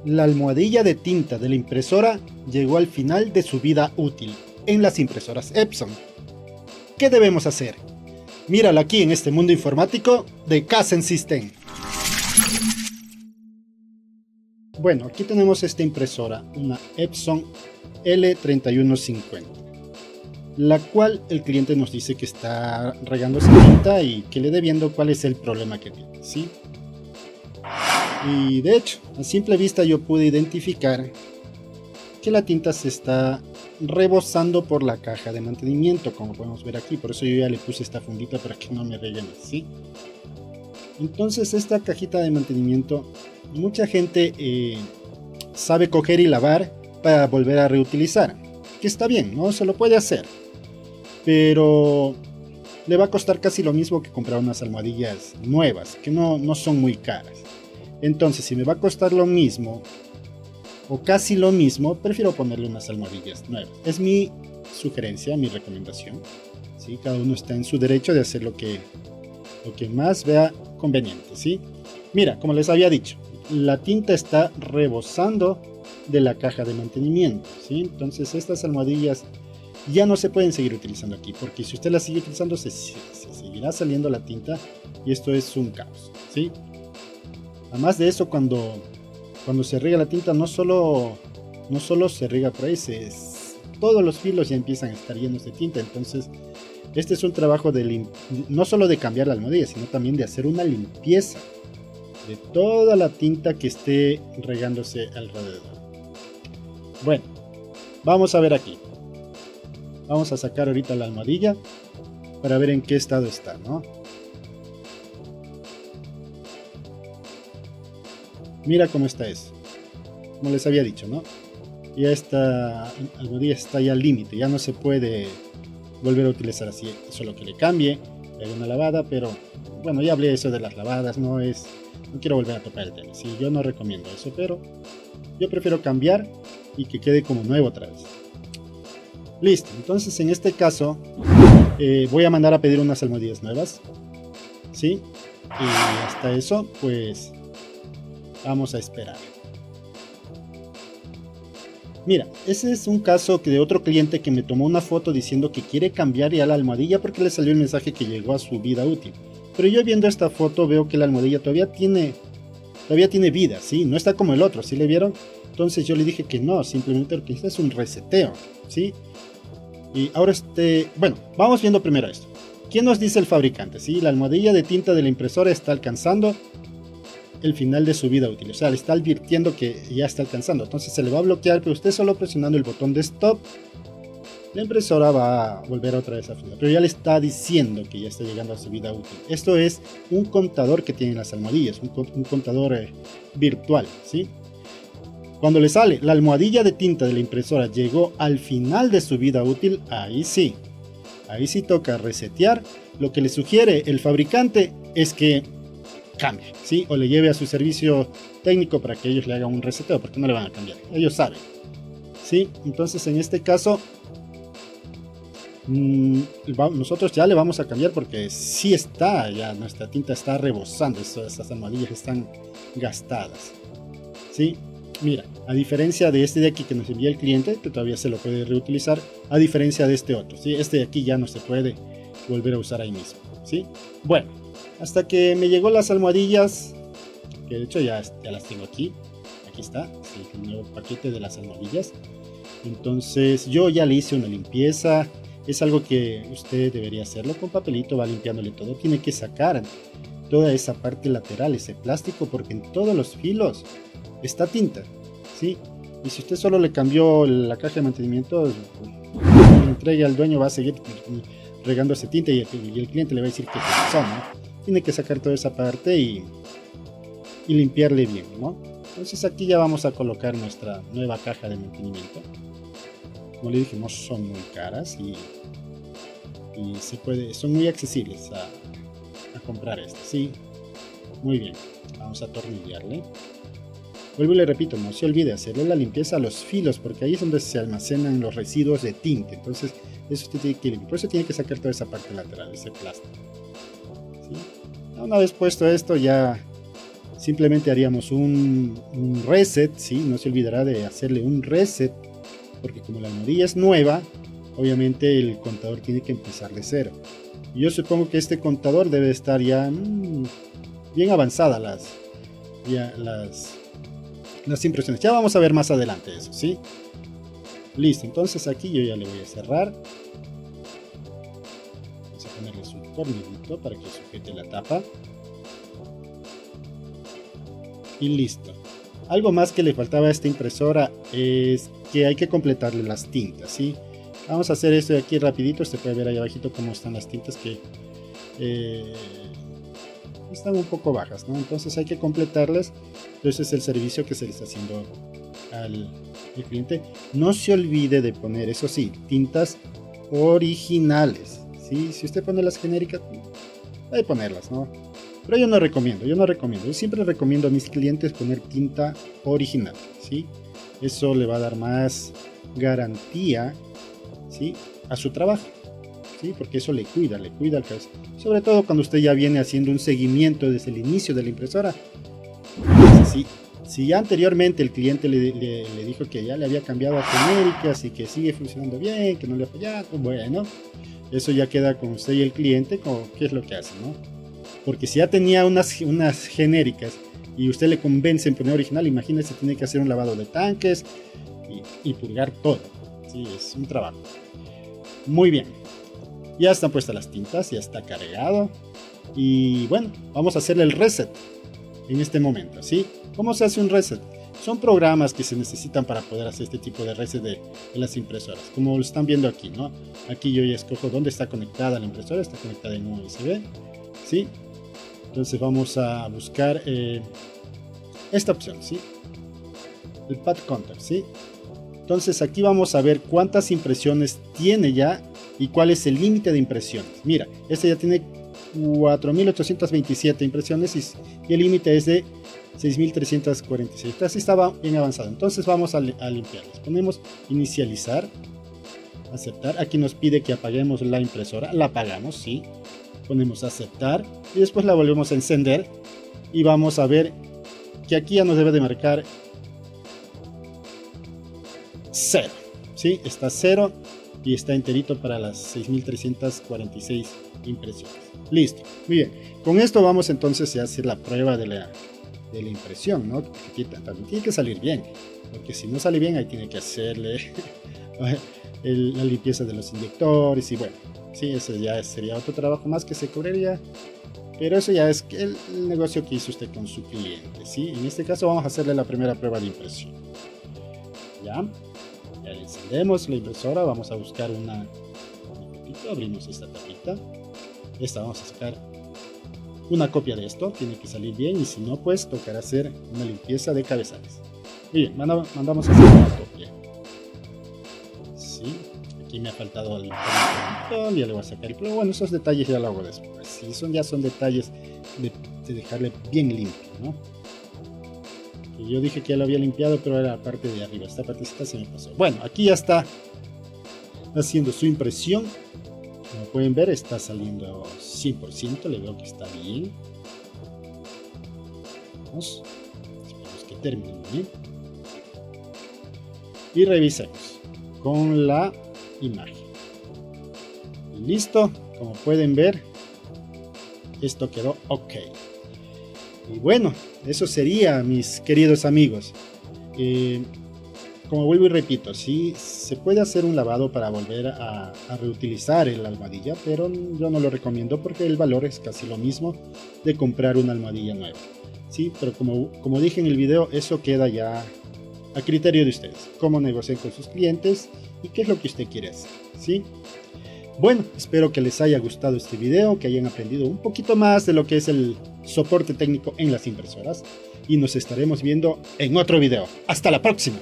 La almohadilla de tinta de la impresora llegó al final de su vida útil en las impresoras Epson. ¿Qué debemos hacer? Mírala aquí en este mundo informático de Kaizen System. Bueno, aquí tenemos esta impresora, una Epson L3150, la cual el cliente nos dice que está regándose tinta y que le dé viendo cuál es el problema que tiene, ¿sí? Y de hecho, a simple vista yo pude identificar que la tinta se está rebosando por la caja de mantenimiento, como podemos ver aquí. Por eso yo ya le puse esta fundita para que no me reguen así. Entonces esta cajita de mantenimiento, mucha gente sabe coger y lavar para volver a reutilizar, que está bien, ¿no? Se lo puede hacer, pero le va a costar casi lo mismo que comprar unas almohadillas nuevas, que no son muy caras. Entonces, si me va a costar lo mismo, o casi lo mismo, prefiero ponerle unas almohadillas nuevas. Es mi sugerencia, mi recomendación, ¿sí? Cada uno está en su derecho de hacer lo que más vea conveniente, ¿sí? Mira, como les había dicho, la tinta está rebosando de la caja de mantenimiento, ¿sí? Entonces estas almohadillas ya no se pueden seguir utilizando aquí, porque si usted las sigue utilizando se seguirá saliendo la tinta y esto es un caos, ¿sí? Además de eso, cuando se riega la tinta, no solo se riega por ahí, todos los filos ya empiezan a estar llenos de tinta. Entonces este es un trabajo no solo de cambiar la almohadilla, sino también de hacer una limpieza de toda la tinta que esté regándose alrededor. Bueno, vamos a ver aquí. Vamos a sacar ahorita la almohadilla para ver en qué estado está, ¿no? Mira cómo está eso. Como les había dicho, ¿no? Ya esta almohadilla está ya al límite, ya no se puede volver a utilizar así. Solo que le cambie, le haga una lavada, pero bueno, ya hablé de eso de las lavadas, no quiero volver a tocar el tema. Sí, yo no recomiendo eso, pero yo prefiero cambiar y que quede como nuevo otra vez. Listo, entonces en este caso voy a mandar a pedir unas almohadillas nuevas, ¿sí? Y hasta eso, pues vamos a esperar. Mira, ese es un caso de otro cliente que me tomó una foto diciendo que quiere cambiar ya la almohadilla porque le salió el mensaje que llegó a su vida útil. Pero yo viendo esta foto veo que la almohadilla todavía tiene vida, ¿sí? No está como el otro, ¿sí le vieron? Entonces yo le dije que no, simplemente lo que es un reseteo, ¿sí? Y ahora bueno, vamos viendo primero esto. ¿Quién nos dice el fabricante? ¿Sí? La almohadilla de tinta de la impresora está alcanzando el final de su vida útil, o sea, le está advirtiendo que ya está alcanzando. Entonces se le va a bloquear, pero usted solo presionando el botón de stop, la impresora va a volver otra vez a funcionar, pero ya le está diciendo que ya está llegando a su vida útil. Esto es un contador que tienen las almohadillas, un contador virtual, ¿sí? Cuando le sale la almohadilla de tinta de la impresora llegó al final de su vida útil, ahí sí toca resetear. Lo que le sugiere el fabricante es que cambie, ¿sí? O le lleve a su servicio técnico para que ellos le hagan un reseteo, porque no le van a cambiar, ellos saben, ¿sí? Entonces en este caso nosotros ya le vamos a cambiar porque sí está, ya nuestra tinta está rebosando, estas almohadillas están gastadas, ¿sí? Mira, a diferencia de este de aquí que nos envía el cliente, que todavía se lo puede reutilizar, a diferencia de este otro, ¿sí? Este de aquí ya no se puede volver a usar ahí mismo, ¿sí? Bueno, hasta que me llegó las almohadillas, que de hecho ya las tengo aquí está, ¿sí? El nuevo paquete de las almohadillas. Entonces yo ya le hice una limpieza, es algo que usted debería hacerlo con papelito, va limpiándole todo, tiene que sacar toda esa parte lateral, ese plástico, porque en todos los filos está tinta, ¿sí? Y si usted solo le cambió la caja de mantenimiento, cuando entregue al dueño va a seguir regándose tinta y el cliente le va a decir que pasó, ¿no? Tiene que sacar toda esa parte y limpiarle bien, ¿no? Entonces aquí ya vamos a colocar nuestra nueva caja de mantenimiento. Como le dije, no son muy caras y son muy accesibles a comprar estas, ¿sí? Muy bien, vamos a atornillarle. Vuelvo y le repito, no se olvide hacerle la limpieza a los filos, porque ahí es donde se almacenan los residuos de tinta. Entonces eso usted tiene que limpiar, por eso tiene que sacar toda esa parte lateral, ese plástico, ¿sí? Una vez puesto esto, ya simplemente haríamos un reset, ¿sí? No se olvidará de hacerle un reset, porque como la almohadilla es nueva, obviamente el contador tiene que empezar de cero. Y yo supongo que este contador debe estar ya bien avanzadas las impresiones. Ya vamos a ver más adelante eso, ¿sí? Listo, entonces aquí yo ya le voy a cerrar. Vamos a ponerle su tornillito para que sujete la tapa. Y listo. Algo más que le faltaba a esta impresora es que hay que completarle las tintas, ¿sí? Vamos a hacer esto de aquí rapidito. Se puede ver ahí abajito cómo están las tintas que están un poco bajas, ¿no? Entonces hay que completarlas. Entonces es el servicio que se le está haciendo al cliente. No se olvide de poner, eso sí, tintas originales, ¿sí? Si usted pone las genéricas, hay que ponerlas, ¿no? Pero yo no recomiendo. Yo siempre recomiendo a mis clientes poner tinta original, ¿sí? Eso le va a dar más garantía, ¿sí? A su trabajo, ¿sí? Porque eso le cuida al caso. Sobre todo cuando usted ya viene haciendo un seguimiento desde el inicio de la impresora. Si ya anteriormente el cliente le dijo que ya le había cambiado a genéricas y que sigue funcionando bien, que no le ha fallado, bueno, eso ya queda con usted y el cliente, con qué es lo que hace, ¿no? Porque si ya tenía unas genéricas y usted le convence en poner original, imagínese, tiene que hacer un lavado de tanques y purgar todo. Sí, es un trabajo. Muy bien. Ya están puestas las tintas, ya está cargado. Y bueno, vamos a hacerle el reset en este momento, ¿sí? ¿Cómo se hace un reset? Son programas que se necesitan para poder hacer este tipo de reset de las impresoras. Como lo están viendo aquí, ¿no? Aquí yo ya escojo dónde está conectada la impresora. Está conectada en USB, ¿sí? Entonces vamos a buscar esta opción, ¿sí? El Pad Contact, ¿sí? Entonces aquí vamos a ver cuántas impresiones tiene ya y cuál es el límite de impresiones. Mira, este ya tiene 4.827 impresiones y el límite es de 6.346. Así estaba bien avanzado. Entonces vamos a limpiarlas. Ponemos inicializar, aceptar. Aquí nos pide que apaguemos la impresora. La apagamos, sí. Ponemos aceptar y después la volvemos a encender y vamos a ver que aquí ya nos debe de marcar 0, ¿sí? Está 0 y está enterito para las 6.346 impresiones. Listo, muy bien. Con esto vamos entonces a hacer la prueba de la impresión, ¿no? También tiene que salir bien, porque si no sale bien ahí tiene que hacerle la limpieza de los inyectores y bueno, sí, ese ya sería otro trabajo más que se cobraría, pero eso ya es el negocio que hizo usted con su cliente, ¿sí? En este caso vamos a hacerle la primera prueba de impresión. Ya encendemos la impresora, vamos a buscar una fotito, abrimos esta tapita, vamos a sacar una copia de esto, tiene que salir bien y si no pues tocará hacer una limpieza de cabezales. Muy bien, mandamos a hacer una copia. Sí, aquí me ha faltado el montón, ya le voy a sacar, pero bueno, esos detalles ya lo hago después. Sí, ya son detalles de dejarle bien limpio, ¿no? Que yo dije que ya lo había limpiado, pero era la parte de arriba, esta partecita se me pasó. Bueno, aquí ya está haciendo su impresión. Como pueden ver, está saliendo 100%, le veo que está bien. Vamos, esperemos que termine bien. Y revisemos con la imagen. Y listo, como pueden ver, esto quedó ok. Y bueno, eso sería, mis queridos amigos. Como vuelvo y repito, sí, se puede hacer un lavado para volver a reutilizar la almohadilla, pero yo no lo recomiendo porque el valor es casi lo mismo de comprar una almohadilla nueva. Sí, pero como dije en el video, eso queda ya a criterio de ustedes. Cómo negociar con sus clientes y qué es lo que usted quiere hacer, ¿sí? Bueno, espero que les haya gustado este video, que hayan aprendido un poquito más de lo que es el soporte técnico en las impresoras y nos estaremos viendo en otro video. ¡Hasta la próxima!